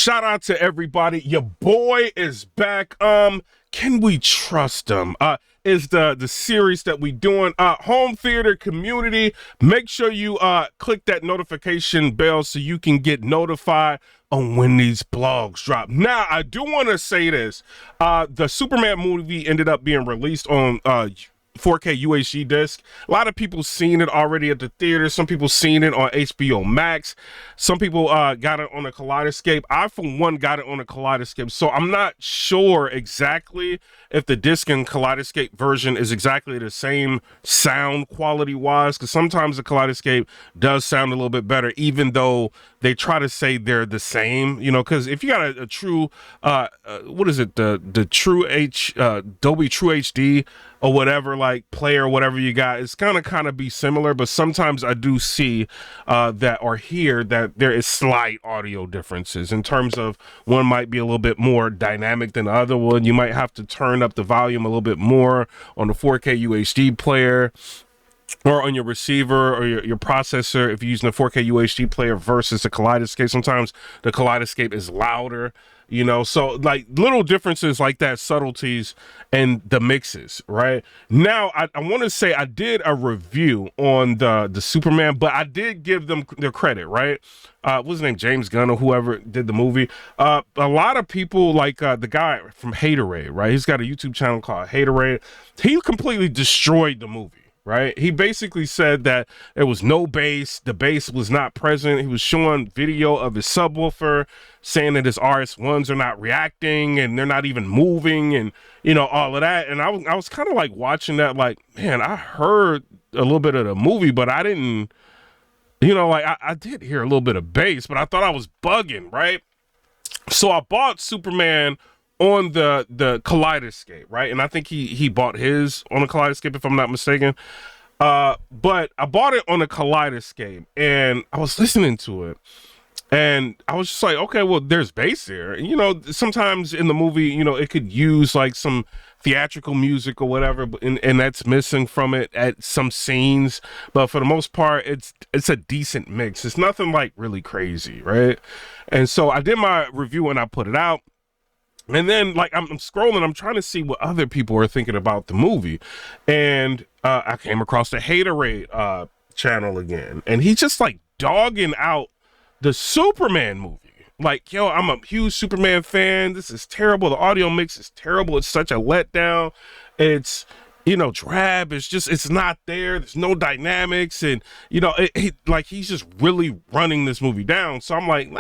Shout out to everybody. Your boy is back. Can we trust him? Is the series that we doing. Home theater community. Make sure you click that notification bell so you can get notified on when these blogs drop. Now, I do want to say this. The Superman movie ended up being released on 4K UHD disc. A lot of people seen it already at the theater. Some people seen it on HBO Max. Some people got it on a Kaleidoscape. I, for one, got it on a Kaleidoscape. So I'm not sure exactly if the disc and Kaleidoscape version is exactly the same sound quality wise, because sometimes the Kaleidoscape does sound a little bit better, even though they try to say they're the same, you know, because if you got a true, what is it, the True Dolby True HD or whatever, like player, whatever you got, it's gonna kind of be similar, but sometimes I do see that or hear that there is slight audio differences in terms of one might be a little bit more dynamic than the other one. You might have to turn up the volume a little bit more on the 4K UHD player or on your receiver or your processor if you're using a 4K UHD player versus the Kaleidoscape. Sometimes the Kaleidoscape is louder, you know, so like little differences like that, subtleties and the mixes. Right now, I want to say I did a review on the Superman, but I did give them their credit. Right, what's his name, James Gunn or whoever did the movie. A lot of people like the guy from Haterade, right? He's got a YouTube channel called Haterade. He completely destroyed the movie. Right, he basically said that there was no bass, the bass was not present. He was showing video of his subwoofer, saying that his RS1s are not reacting and they're not even moving, and you know, all of that. And I was kind of like watching that, like, man, I heard a little bit of the movie, but I didn't, you know, like I did hear a little bit of bass, but I thought I was bugging, right? So I bought Superman on the Kaleidoscape, right? And I think he bought his on a Kaleidoscape, if I'm not mistaken. But I bought it on a Kaleidoscape and I was listening to it and I was just like, okay, well, there's bass there. You know, sometimes in the movie, you know, it could use like some theatrical music or whatever, and that's missing from it at some scenes. But for the most part, it's a decent mix. It's nothing like really crazy, right? And so I did my review and I put it out. And then, like, I'm scrolling, I'm trying to see what other people are thinking about the movie. And I came across the Haterade channel again. And he's just, like, dogging out the Superman movie. Like, yo, I'm a huge Superman fan. This is terrible. The audio mix is terrible. It's such a letdown. It's, you know, drab. It's just, it's not there. There's no dynamics. And, you know, like, he's just really running this movie down. So I'm like,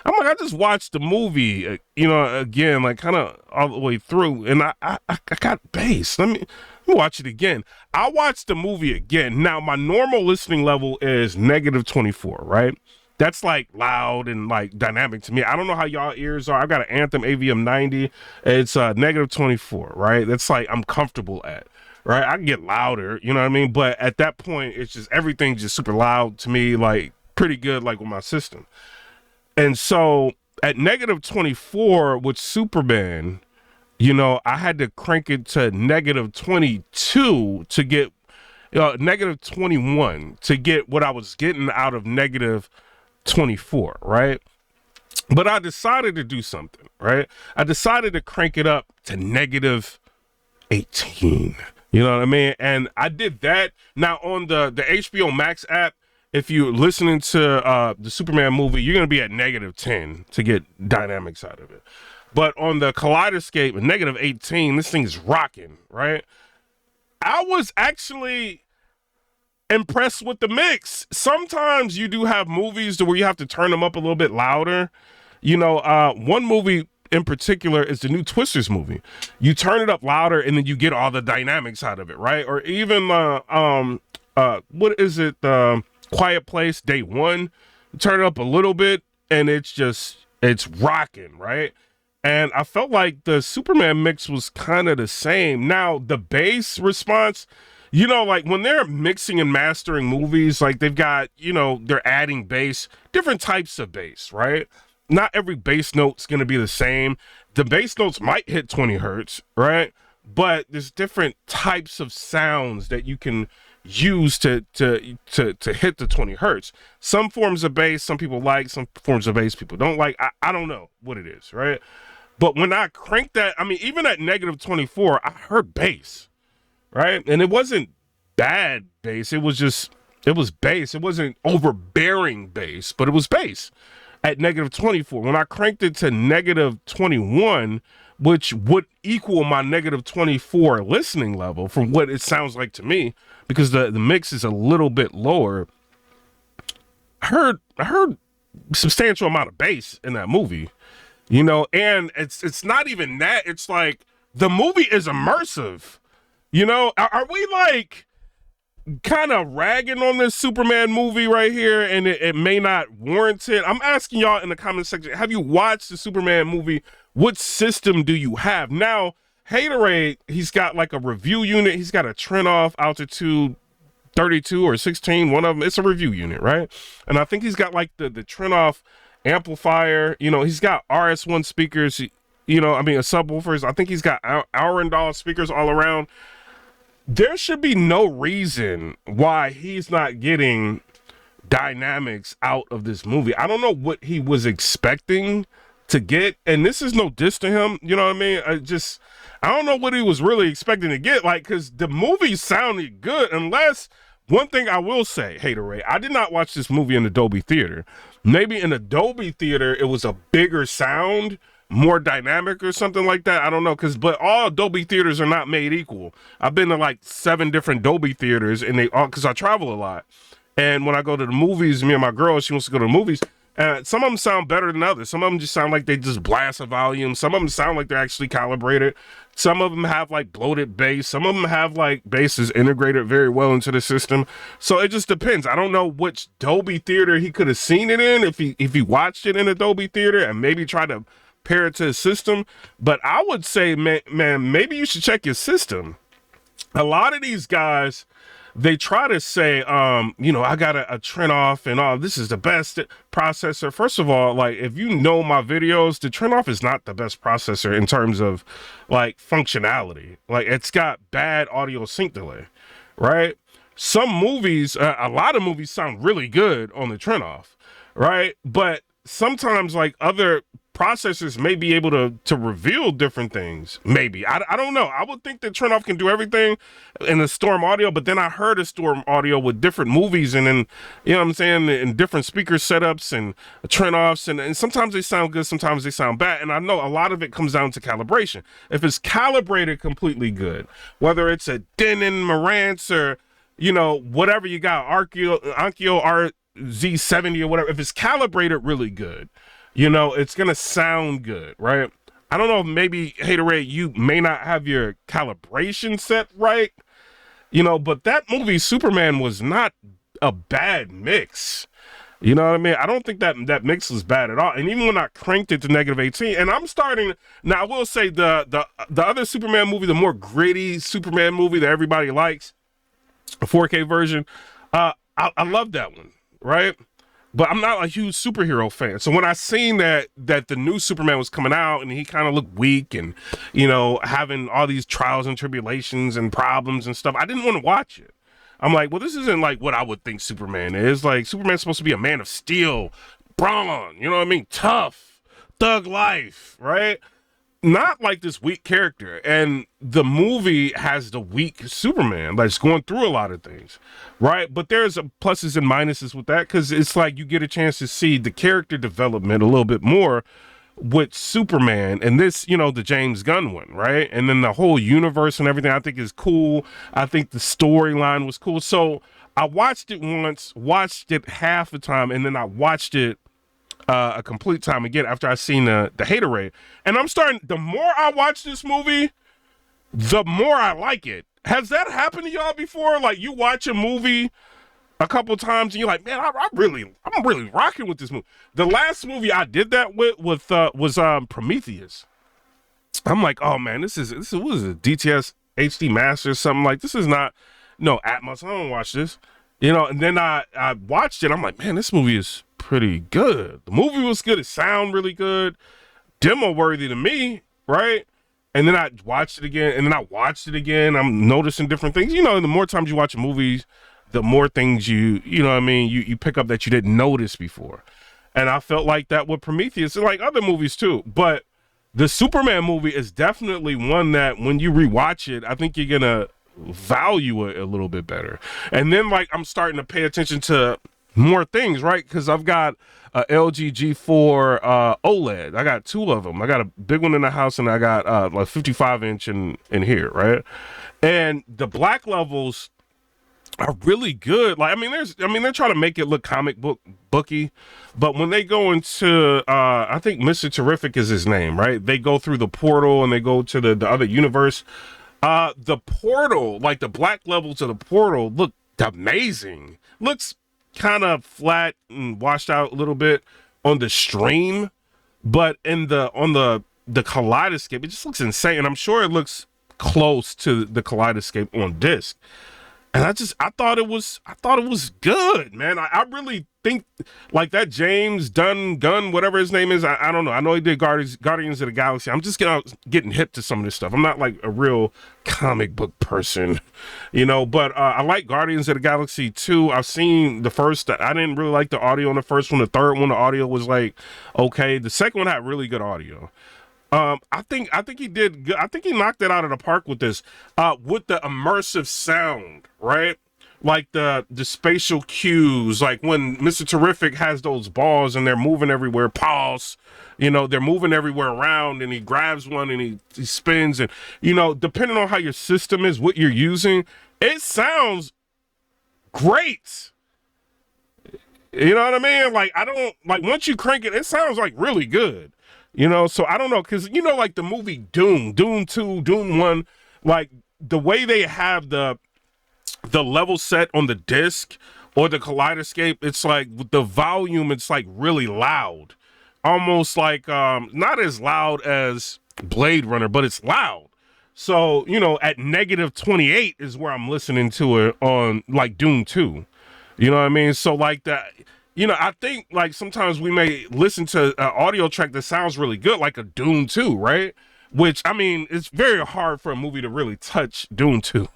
I just watched the movie, you know, again, like kind of all the way through. And I got bass. Let me watch it again. I watched the movie again. Now, my normal listening level is -24, right? That's like loud and like dynamic to me. I don't know how y'all ears are. I've got an Anthem AVM 90. It's -24, right? That's like I'm comfortable at, right? I can get louder, you know what I mean? But at that point, it's just everything's just super loud to me, like pretty good, like with my system. And so at -24 with Superman, you know, I had to crank it to -22 to get -21 to get what I was getting out of -24, right? But I decided to do something, right? I decided to crank it up to -18. You know what I mean? And I did that. Now on the HBO Max app, if you're listening to the Superman movie, you're gonna be at -10 to get dynamics out of it. But on the Kaleidoscape, -18, this thing's rocking, right? I was actually impressed with the mix. Sometimes you do have movies to where you have to turn them up a little bit louder. You know, one movie in particular is the new Twisters movie. You turn it up louder and then you get all the dynamics out of it, right? Or even what is it? Quiet Place Day One. You turn it up a little bit and it's rocking, right? And I felt like the Superman mix was kind of the same. Now the bass response, you know, like when they're mixing and mastering movies, like they've got, you know, they're adding bass, different types of bass, right? Not every bass note's going to be the same. The bass notes might hit 20 hertz, right? But there's different types of sounds that you can use to hit the 20 hertz. Some forms of bass, some people like, some forms of bass people don't like. I don't know what it is, right? But when I cranked that, I mean, even at negative 24, I heard bass, right? And it wasn't bad bass. It was bass. It wasn't overbearing bass, but it was bass at negative 24. When I cranked it to negative 21, which would equal my negative 24 listening level from what it sounds like to me, because the mix is a little bit lower, I heard substantial amount of bass in that movie, you know, and it's not even that. It's like the movie is immersive, you know. Are we like kind of ragging on this Superman movie right here, and it may not warrant it? I'm asking y'all in the comment section, have you watched the Superman movie? What system do you have? Now, Haterade, he's got like a review unit. He's got a Trent-off Altitude 32 or 16, one of them. It's a review unit, right? And I think he's got like the Trent-off amplifier. You know, he's got RS1 speakers, you know, I mean, subwoofers. I think he's got Arendal speakers all around. There should be no reason why he's not getting dynamics out of this movie. I don't know what he was expecting to get, and this is no diss to him, you know what I mean? I don't know what he was really expecting to get, like, because the movie sounded good, unless, one thing I will say, Haterade, I did not watch this movie in Adobe Theater. Maybe in Adobe Theater, it was a bigger sound, more dynamic or something like that. I don't know, but all Adobe theaters are not made equal. I've been to like 7 different Adobe theaters, and they all, because I travel a lot. And when I go to the movies, me and my girl, she wants to go to the movies. Some of them sound better than others. Some of them just sound like they just blast a volume. Some of them sound like they're actually calibrated. Some of them have like bloated bass. Some of them have like basses integrated very well into the system. So it just depends. I don't know which Dolby theater he could have seen it in if he watched it in a Dolby theater and maybe tried to pair it to his system. But I would say, man, maybe you should check your system. A lot of these guys, they try to say, you know, I got a Trent-off and this is the best processor. First of all, like, if you know my videos, the Trent-off is not the best processor in terms of like functionality. Like, it's got bad audio sync delay, right? Some movies, a lot of movies sound really good on the Trent-off, right? But sometimes like other processors may be able to reveal different things. Maybe. I don't know. I would think that Trent-off can do everything in the Storm audio, but then I heard a Storm audio with different movies and then, you know what I'm saying, and different speaker setups and Trent-offs, and sometimes they sound good, sometimes they sound bad. And I know a lot of it comes down to calibration. If it's calibrated completely good, whether it's a Denon, Marantz, or, you know, whatever you got, Onkyo RZ70 or whatever, if it's calibrated really good, you know, it's going to sound good, right? I don't know if maybe, Haterade, you may not have your calibration set right, you know, but that movie, Superman, was not a bad mix. You know what I mean? I don't think that mix was bad at all. And even when I cranked it to negative 18, and I'm starting, now I will say the other Superman movie, the more gritty Superman movie that everybody likes, a 4K version, I love that one, right? But I'm not a huge superhero fan. So when I seen that the new Superman was coming out and he kind of looked weak and, you know, having all these trials and tribulations and problems and stuff, I didn't want to watch it. I'm like, well, this isn't like what I would think Superman is. Like, Superman's supposed to be a man of steel, brawn, you know what I mean? Tough, thug life, right? Not like this weak character. And the movie has the weak Superman that's going through a lot of things, right? But there's pluses and minuses with that, because it's like you get a chance to see the character development a little bit more with Superman and this, you know, the James Gunn one, right? And then the whole universe and everything I think is cool. I think the storyline was cool. So I watched it once, watched it half the time, and then I watched it a complete time again after I seen the Haterade. And I'm starting, the more I watch this movie, the more I like it. Has that happened to y'all before? Like, you watch a movie a couple times and you're like, man, I'm really rocking with this movie. The last movie I did that with was Prometheus. I'm like, oh man, this is what is it, DTS HD Master or something, like, this is not, no, Atmos, I don't watch this. You know, and then I watched it, I'm like, man, this movie is pretty good. The movie was good, it sounded really good, demo worthy to me, right? And then I watched it again, and then I watched it again. I'm noticing different things. You know, the more times you watch a movie, the more things you know what I mean, you pick up that you didn't notice before. And I felt like that with Prometheus, and like other movies too. But the Superman movie is definitely one that when you rewatch it, I think you're gonna value it a little bit better. And then like I'm starting to pay attention to more things, right? Because I've got a LG G4 OLED. I got two of them. I got a big one in the house, and I got like 55-inch in here, right? And the black levels are really good. Like, they're trying to make it look comic booky, but when they go into, I think Mr. Terrific is his name, right? They go through the portal and they go to the other universe. The portal, like the black levels of the portal, look amazing. Looks kind of flat and washed out a little bit on the stream, but on the kaleidoscope, it just looks insane. And I'm sure it looks close to the kaleidoscope on disc. And I thought it was good, man. I really think like that James Gunn, whatever his name is. I don't know. I know he did Guardians of the Galaxy. I'm just getting hip to some of this stuff. I'm not like a real comic book person, you know, but I like Guardians of the Galaxy 2. I've seen the first. I didn't really like the audio on the first one. The third one, the audio was like, okay. The second one had really good audio. I think he did good. I think he knocked it out of the park with this, with the immersive sound, right? Like the spatial cues, like when Mr. Terrific has those balls and they're moving everywhere, pause, you know, they're moving everywhere around, and he grabs one and he spins, and, you know, depending on how your system is, what you're using, it sounds great. You know what I mean? Like, once you crank it, it sounds like really good. You know, so I don't know, because, you know, like the movie Doom 2, Doom 1, like the way they have the level set on the disc or the kaleidoscope, it's like with the volume, it's like really loud. Almost like not as loud as Blade Runner, but it's loud. So, you know, at -28 is where I'm listening to it on like Doom 2. You know what I mean? So like that. You know, I think like sometimes we may listen to an audio track that sounds really good, like a Dune 2, right? Which, I mean, it's very hard for a movie to really touch Dune 2.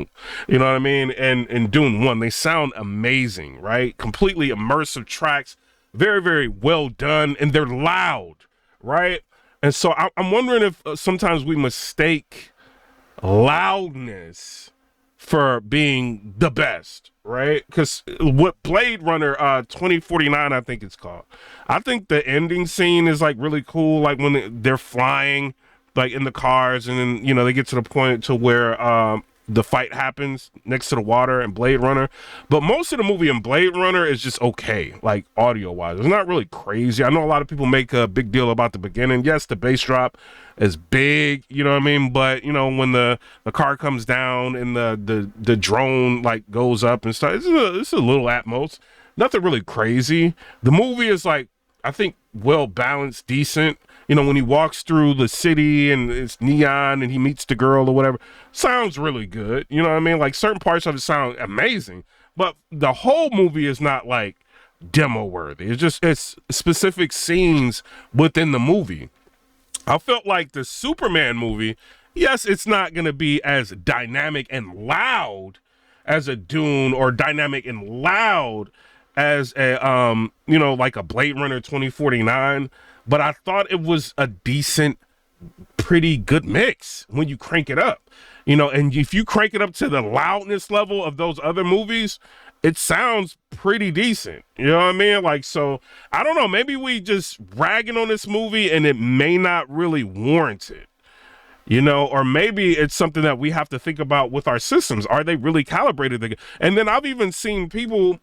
You know what I mean? And Dune 1, they sound amazing, right? Completely immersive tracks, very, very well done, and they're loud, right? And so I'm wondering if sometimes we mistake loudness for being the best, right? Because what Blade Runner 2049, I think it's called, I think the ending scene is like really cool, like when they're flying like in the cars, and then, you know, they get to the point to where the fight happens next to the water in Blade Runner. But most of the movie in Blade Runner is just okay, like audio wise. It's not really crazy. I know a lot of people make a big deal about the beginning. Yes, the bass drop is big, you know what I mean? But, you know, when the car comes down and the drone like goes up and stuff, it's a little Atmos. Nothing really crazy. The movie is like, I think, well balanced, decent. You know, when he walks through the city and it's neon and he meets the girl or whatever, sounds really good. You know what I mean? Like certain parts of it sound amazing, but the whole movie is not like demo worthy. It's specific scenes within the movie. I felt like the Superman movie, yes, it's not going to be as dynamic and loud as a Dune, or dynamic and loud as a, you know, like a Blade Runner 2049. But I thought it was a decent, pretty good mix when you crank it up, you know, and if you crank it up to the loudness level of those other movies, it sounds pretty decent. You know what I mean? Like, so I don't know, maybe we just ragging on this movie and it may not really warrant it, you know, or maybe it's something that we have to think about with our systems. Are they really calibrated? And then I've even seen people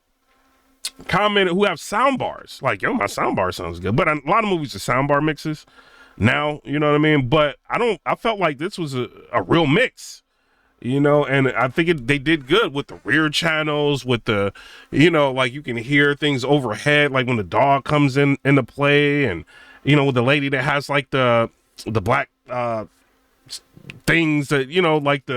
comment who have sound bars, like, yo, my sound bar sounds good, but a lot of movies are sound bar mixes now, you know what I mean? But I felt like this was a real mix, you know, and I think they did good with the rear channels, with the, you know, like you can hear things overhead, like when the dog comes into play, and, you know, with the lady that has like the black things that, you know, like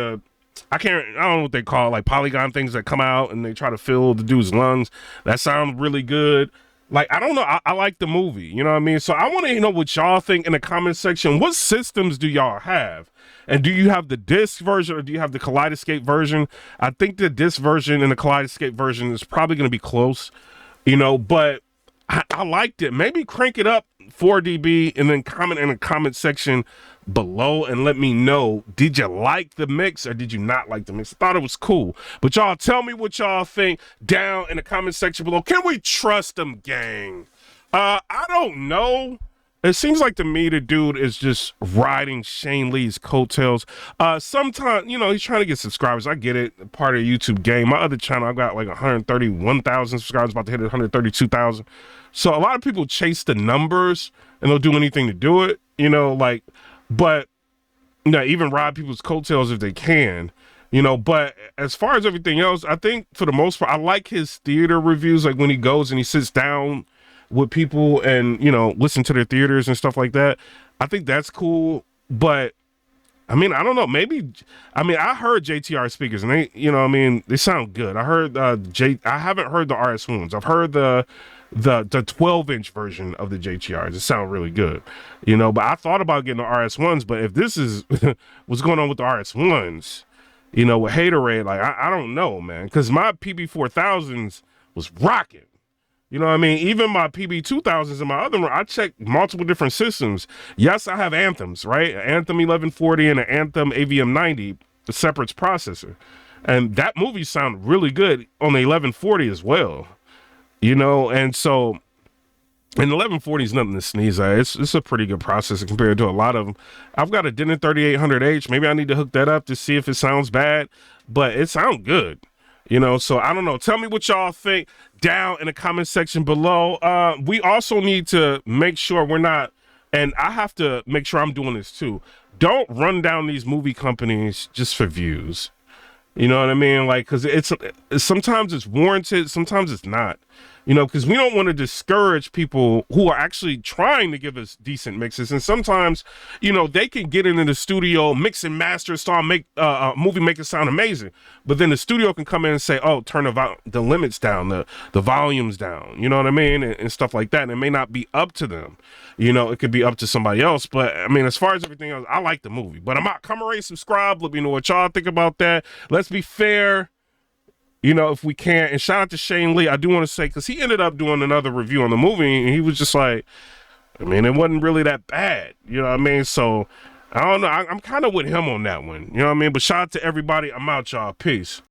I don't know what they call it, like polygon things that come out and they try to fill the dude's lungs. That sounds really good. Like, I don't know. I like the movie. You know what I mean? So I want to know what y'all think in the comment section. What systems do y'all have? And do you have the disc version or do you have the Kaleidoscape version? I think the disc version and the Kaleidoscape version is probably going to be close, but I liked it. Maybe crank it up 4 dB and then comment in the comment section below and let me know, did you like the mix or did you not like the mix? I thought it was cool. But y'all tell me what y'all think down in the comment section below. Can we trust them, gang? I don't know. It seems like to me the dude is just riding Shane Lee's coattails. Sometimes, he's trying to get subscribers. I get it. Part of the YouTube game. My other channel, I got like 131,000 subscribers, about to hit 132,000. So a lot of people chase the numbers and they'll do anything to do it, but even ride people's coattails if they can, but as far as everything else, I think for the most part, I like his theater reviews. Like when he goes and he sits down with people and, listen to their theaters and stuff like that. I think that's cool. But I mean, I don't know. I heard JTR speakers and they, they sound good. I heard, I haven't heard the RS1s. I've heard the 12-inch version of the JTRs. It sounds really good, but I thought about getting the RS1s, but if this is what's going on with the RS1s, with Haterade, like, I don't know, man, because my PB4000s was rocking. You know what I mean? Even my PB2000s in my other room, I checked multiple different systems. Yes, I have Anthems, right? Anthem 1140 and an Anthem AVM90, the separate processor. And that movie sounded really good on the 1140 as well. And so, and 1140 is nothing to sneeze at. It's a pretty good processor compared to a lot of them. I've got a Denon 3800H. Maybe I need to hook that up to see if it sounds bad, but it sounds good. So I don't know. Tell me what y'all think down in the comment section below. We also need to make sure we're not, and I have to make sure I'm doing this too. Don't run down these movie companies just for views. You know what I mean? Like, because sometimes it's warranted, sometimes it's not. Because we don't want to discourage people who are actually trying to give us decent mixes. And sometimes, they can get into the studio, mix and master, make a movie, make it sound amazing. But then the studio can come in and say, oh, turn the limits down, the volumes down, you know what I mean? And stuff like that. And it may not be up to them. It could be up to somebody else. But I mean, as far as everything else, I like the movie. But I'm out. Come and subscribe. Let me know what y'all think about that. Let's be fair. If we can. And shout out to Shane Lee. I do want to say, because he ended up doing another review on the movie, and he was just like, I mean, it wasn't really that bad. You know what I mean? So, I don't know. I'm kind of with him on that one. You know what I mean? But shout out to everybody. I'm out, y'all. Peace.